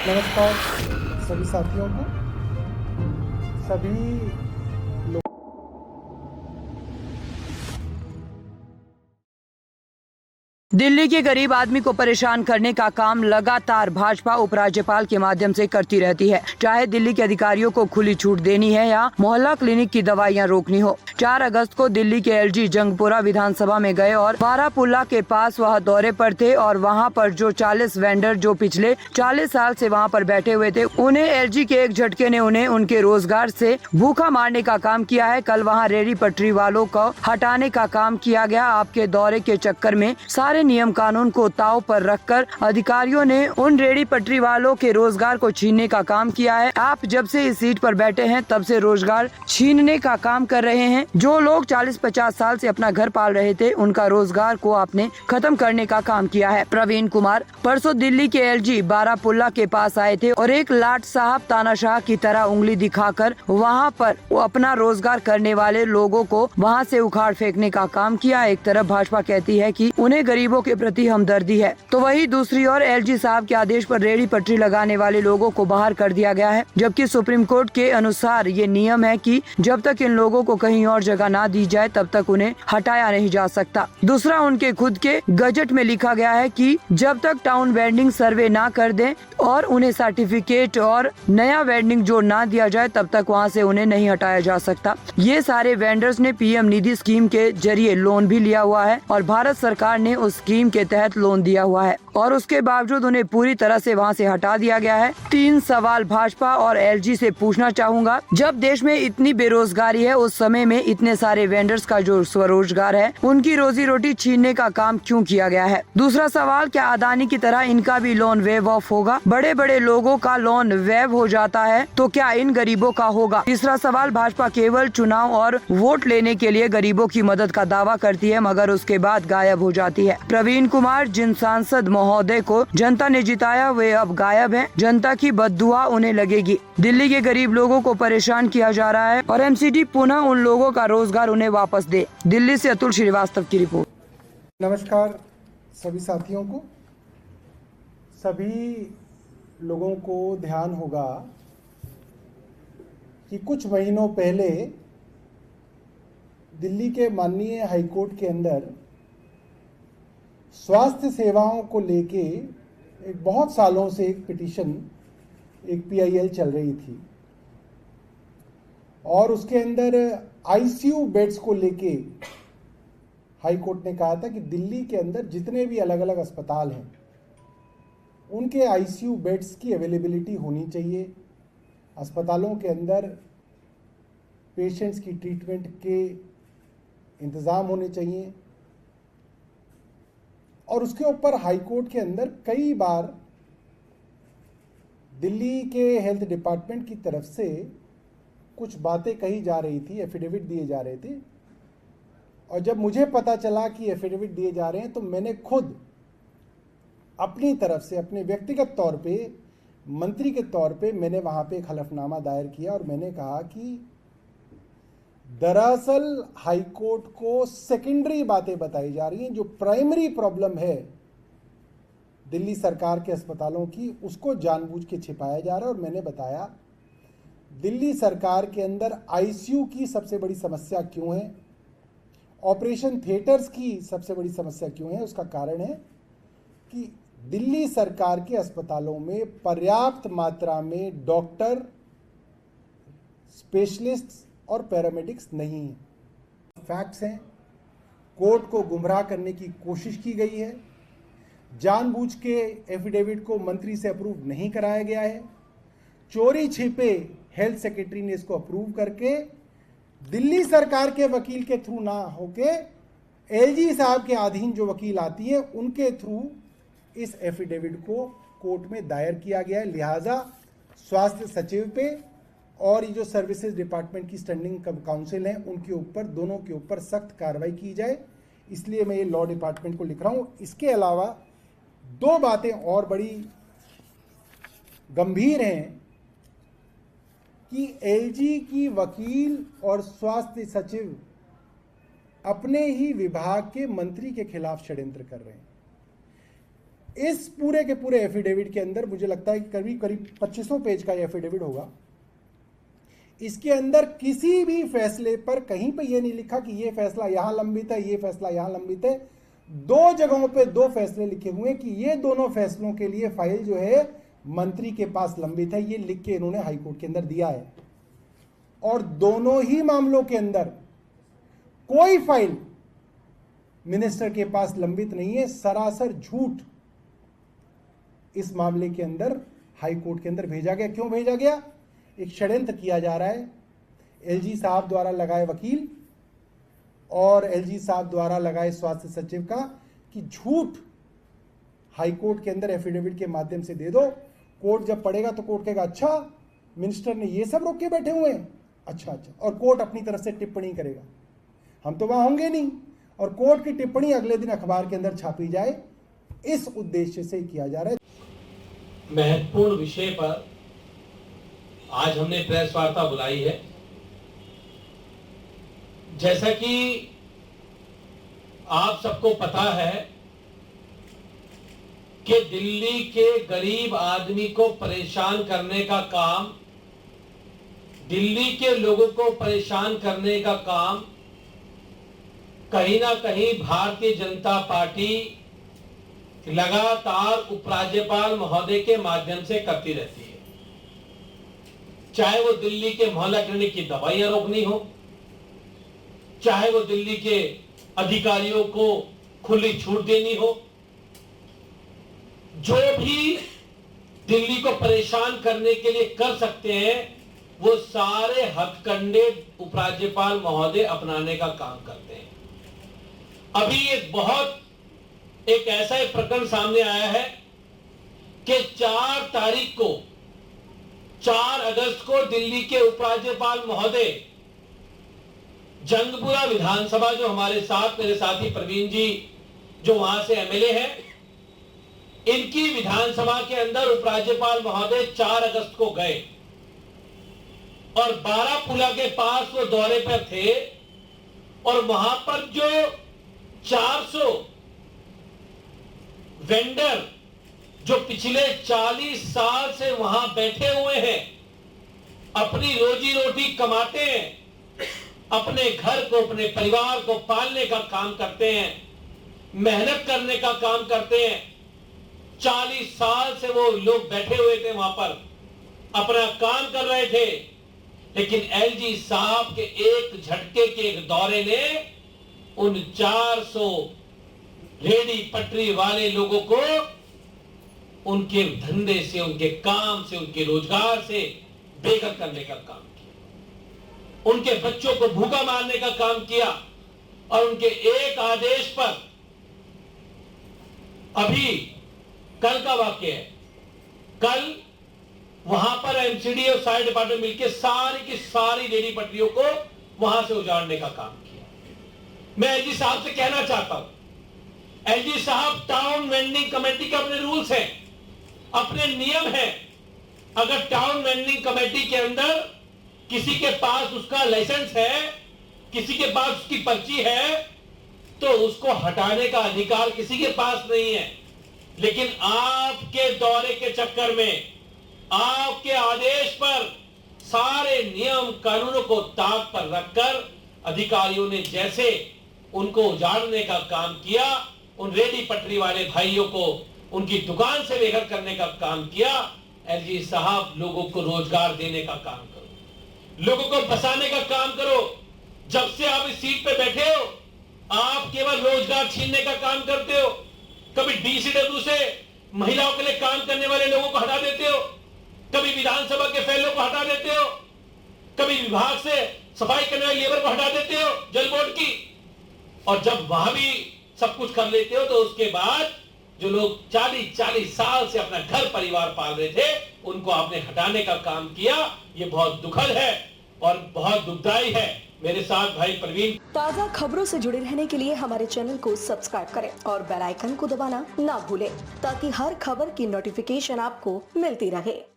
नमस्कार सभी साथियों को। सभी दिल्ली के गरीब आदमी को परेशान करने का काम लगातार भाजपा उपराज्यपाल के माध्यम से करती रहती है, चाहे दिल्ली के अधिकारियों को खुली छूट देनी है या मोहल्ला क्लिनिक की दवाइयां रोकनी हो। 4 अगस्त को दिल्ली के एलजी जंगपुरा विधानसभा में गए और बारापुल्ला के पास वह दौरे पर थे और वहां पर जो 40 वेंडर जो पिछले 40 साल से वहां पर बैठे हुए थे, उन्हें एलजी के एक झटके ने उन्हें उनके रोजगार से भूखा मारने का काम किया है। कल वहाँ रेहड़ी पटरी वालों को हटाने का काम किया गया। आपके दौरे के चक्कर में सारे नियम कानून को ताव पर रखकर अधिकारियों ने उन रेहड़ी पटरी वालों के रोजगार को छीनने का काम किया है। आप जब से इस सीट पर बैठे हैं तब से रोजगार छीनने का काम कर रहे हैं। जो लोग 40-50 साल से अपना घर पाल रहे थे, उनका रोजगार को आपने खत्म करने का काम किया है। प्रवीण कुमार परसों दिल्ली के एलजी बारापुल्ला के पास आए थे और एक लाट साहब तानाशाह की तरह उंगली दिखाकर वहाँ पर अपना रोजगार करने वाले लोगों को वहाँ से उखाड़ फेंकने का काम किया। एक तरफ भाजपा कहती है कि उन्हें गरीबों के प्रति हमदर्दी है, तो वही दूसरी ओर एलजी साहब के आदेश पर रेहड़ी पटरी लगाने वाले लोगों को बाहर कर दिया गया है, जबकि सुप्रीम कोर्ट के अनुसार ये नियम है कि जब तक इन लोगों को कहीं और जगह ना दी जाए तब तक उन्हें हटाया नहीं जा सकता। दूसरा, उनके खुद के गजट में लिखा गया है कि जब तक टाउन वेंडिंग सर्वे ना कर दें और उन्हें सर्टिफिकेट और नया वेंडिंग जो ना दिया जाए तब तक वहाँ से उन्हें नहीं हटाया जा सकता। ये सारे वेंडर्स ने पीएम निधि स्कीम के जरिए लोन भी लिया हुआ है और भारत सरकार ने उस स्कीम के तहत लोन दिया हुआ है और उसके बावजूद उन्हें पूरी तरह से वहाँ से हटा दिया गया है। 3 सवाल भाजपा और एलजी से पूछना चाहूंगा। जब देश में इतनी बेरोजगारी है, उस समय में इतने सारे वेंडर्स का जो स्वरोजगार है, उनकी रोजी रोटी छीनने का काम क्यों किया गया है? दूसरा सवाल, क्या अदानी की तरह इनका भी लोन वेव ऑफ होगा? बड़े बड़े लोगों का लोन वेव हो जाता है तो क्या इन गरीबों का होगा? तीसरा सवाल, भाजपा केवल चुनाव और वोट लेने के लिए गरीबों की मदद का दावा करती है मगर उसके बाद गायब हो जाती है। प्रवीण कुमार, जिन सांसद महोदय को जनता ने जिताया वे अब गायब हैं। जनता की बद्दुआ उन्हें लगेगी। दिल्ली के गरीब लोगों को परेशान किया जा रहा है और एमसीडी पुनः उन लोगों का रोजगार उन्हें वापस दे। दिल्ली से अतुल श्रीवास्तव की रिपोर्ट। नमस्कार सभी साथियों को। सभी लोगों को ध्यान होगा कि कुछ महीनों पहले दिल्ली के माननीय हाईकोर्ट के अंदर स्वास्थ्य सेवाओं को लेके एक बहुत सालों से एक पिटीशन, एक पीआईएल चल रही थी और उसके अंदर आईसीयू बेड्स को लेके हाई कोर्ट ने कहा था कि दिल्ली के अंदर जितने भी अलग अलग अस्पताल हैं उनके आईसीयू बेड्स की अवेलेबिलिटी होनी चाहिए। अस्पतालों के अंदर पेशेंट्स की ट्रीटमेंट के इंतज़ाम होने चाहिए और उसके ऊपर हाई कोर्ट के अंदर कई बार दिल्ली के हेल्थ डिपार्टमेंट की तरफ से कुछ बातें कही जा रही थी, एफिडेविट दिए जा रहे थे और जब मुझे पता चला कि एफिडेविट दिए जा रहे हैं तो मैंने खुद अपनी तरफ से, अपने व्यक्तिगत तौर पे, मंत्री के तौर पे मैंने वहाँ पे एक हलफनामा दायर किया और मैंने कहा कि दरअसल हाईकोर्ट को सेकेंडरी बातें बताई जा रही हैं, जो प्राइमरी प्रॉब्लम है दिल्ली सरकार के अस्पतालों की उसको जानबूझ के छिपाया जा रहा है। और मैंने बताया दिल्ली सरकार के अंदर आईसीयू की सबसे बड़ी समस्या क्यों है, ऑपरेशन थिएटर्स की सबसे बड़ी समस्या क्यों है। उसका कारण है कि दिल्ली सरकार के अस्पतालों में पर्याप्त मात्रा में डॉक्टर, स्पेशलिस्ट्स और पैरामेडिक्स नहीं है। फैक्ट्स हैं। कोर्ट को गुमराह करने की कोशिश की गई है। जानबूझ के एफिडेविट को मंत्री से अप्रूव नहीं कराया गया है। चोरी छिपे हेल्थ सेक्रेटरी ने इसको अप्रूव करके दिल्ली सरकार के वकील के थ्रू ना होके एलजी साहब के अधीन जो वकील आती है उनके थ्रू इस एफिडेविट को कोर्ट में दायर किया गया है। लिहाजा स्वास्थ्य सचिव पे और ये जो सर्विसेज डिपार्टमेंट की स्टैंडिंग काउंसिल है उनके ऊपर, दोनों के ऊपर सख्त कार्रवाई की जाए, इसलिए मैं ये लॉ डिपार्टमेंट को लिख रहा हूँ। इसके अलावा 2 बातें और बड़ी गंभीर हैं कि एलजी की वकील और स्वास्थ्य सचिव अपने ही विभाग के मंत्री के खिलाफ षड्यंत्र कर रहे हैं। इस पूरे के पूरे एफिडेविट के अंदर मुझे लगता है कि करीब करीब 2500 पेज का एफिडेविट होगा। इसके अंदर किसी भी फैसले पर कहीं पे ये नहीं लिखा कि ये फैसला यहां लंबित है, ये फैसला यहां लंबित है। 2 जगहों पे 2 फैसले लिखे हुए हैं कि ये दोनों फैसलों के लिए फाइल जो है मंत्री के पास लंबित है, ये लिख के इन्होंने हाईकोर्ट के अंदर दिया है। और दोनों ही मामलों के अंदर कोई फाइल मिनिस्टर के पास लंबित नहीं है। सरासर झूठ इस मामले के अंदर हाईकोर्ट के अंदर भेजा गया। क्यों भेजा गया? एक षड्यंत्र किया जा रहा है एलजी साहब द्वारा लगाए वकील और एलजी साहब द्वारा लगाए स्वास्थ्य सचिव का कि झूठ हाईकोर्ट के अंदर एफिडेविट के माध्यम से दे दो। कोर्ट जब पढ़ेगा तो कोर्ट कहेगा अच्छा मिनिस्टर ने ये सब रोक के बैठे हुए हैं, अच्छा, और कोर्ट अपनी तरफ से टिप्पणी करेगा। हम तो वहां होंगे नहीं और कोर्ट की टिप्पणी अगले दिन अखबार के अंदर छापी जाए, इस उद्देश्य से किया जा रहा है। महत्वपूर्ण विषय पर आज हमने प्रेस वार्ता बुलाई है। जैसा कि आप सबको पता है कि दिल्ली के गरीब आदमी को परेशान करने का काम, दिल्ली के लोगों को परेशान करने का काम कहीं ना कहीं भारतीय जनता पार्टी लगातार उपराज्यपाल महोदय के माध्यम से करती रहती है। चाहे वो दिल्ली के मोहल्ला क्लिनिक की दवाइयां रोकनी हो, चाहे वो दिल्ली के अधिकारियों को खुली छूट देनी हो, जो भी दिल्ली को परेशान करने के लिए कर सकते हैं वो सारे हथकंडे उपराज्यपाल महोदय अपनाने का काम करते हैं। अभी एक ऐसा एक प्रकरण सामने आया है कि 4 अगस्त को दिल्ली के उपराज्यपाल महोदय जंगपुरा विधानसभा, जो हमारे साथ मेरे साथी प्रवीण जी जो वहां से एमएलए हैं, इनकी विधानसभा के अंदर उपराज्यपाल महोदय 4 अगस्त को गए और बारापुला के पास वो दौरे पर थे और वहां पर जो 400 वेंडर जो पिछले 40 साल से वहां बैठे हुए हैं, अपनी रोजी रोटी कमाते हैं, अपने घर को अपने परिवार को पालने का काम करते हैं, मेहनत करने का काम करते हैं। 40 साल से वो लोग बैठे हुए थे वहां पर, अपना काम कर रहे थे, लेकिन एलजी साहब के एक झटके के एक दौरे ने उन 400 रेडी पटरी वाले लोगों को उनके धंधे से, उनके काम से, उनके रोजगार से बेघर करने का काम किया, उनके बच्चों को भूखा मारने का काम किया। और उनके एक आदेश पर, अभी कल का वाक्य है, कल वहां पर एमसीडी और साइड डिपार्टमेंट मिलकर सारी की सारी रेडी पटरियों को वहां से उजाड़ने का काम किया। मैं एलजी साहब से कहना चाहता हूं, एलजी साहब, टाउन वेंडिंग कमेटी के अपने रूल्स हैं, अपने नियम हैं। अगर टाउन वेंडिंग कमेटी के अंदर किसी के पास उसका लाइसेंस है, किसी के पास उसकी पर्ची है, तो उसको हटाने का अधिकार किसी के पास नहीं है। लेकिन आपके दौरे के चक्कर में, आपके आदेश पर सारे नियम कानूनों को ताक पर रखकर अधिकारियों ने जैसे उनको उजाड़ने का काम किया, उन रेडी पटरी वाले भाइयों को उनकी दुकान से बेघर करने का काम किया। एलजी साहब, लोगों को रोजगार देने का काम करो, लोगों को बसाने का काम करो। जब से आप इस सीट पे बैठे हो, आप केवल रोजगार छीनने का काम करते हो। कभी डीसीडब्ल्यू से महिलाओं के लिए काम करने वाले लोगों को हटा देते हो, कभी विधानसभा के फेलों को हटा देते हो, कभी विभाग से सफाई करने वाले लेबर को हटा देते हो, जल बोर्ड की। और जब वहां भी सब कुछ कर लेते हो, तो उसके बाद जो लोग 40 साल से अपना घर परिवार पाल रहे थे, उनको आपने हटाने का काम किया। ये बहुत दुखद है और बहुत दुखदाई है। मेरे साथ भाई प्रवीण। ताज़ा खबरों से जुड़े रहने के लिए हमारे चैनल को सब्सक्राइब करें और बेल आइकन को दबाना ना भूलें, ताकि हर खबर की नोटिफिकेशन आपको मिलती रहे।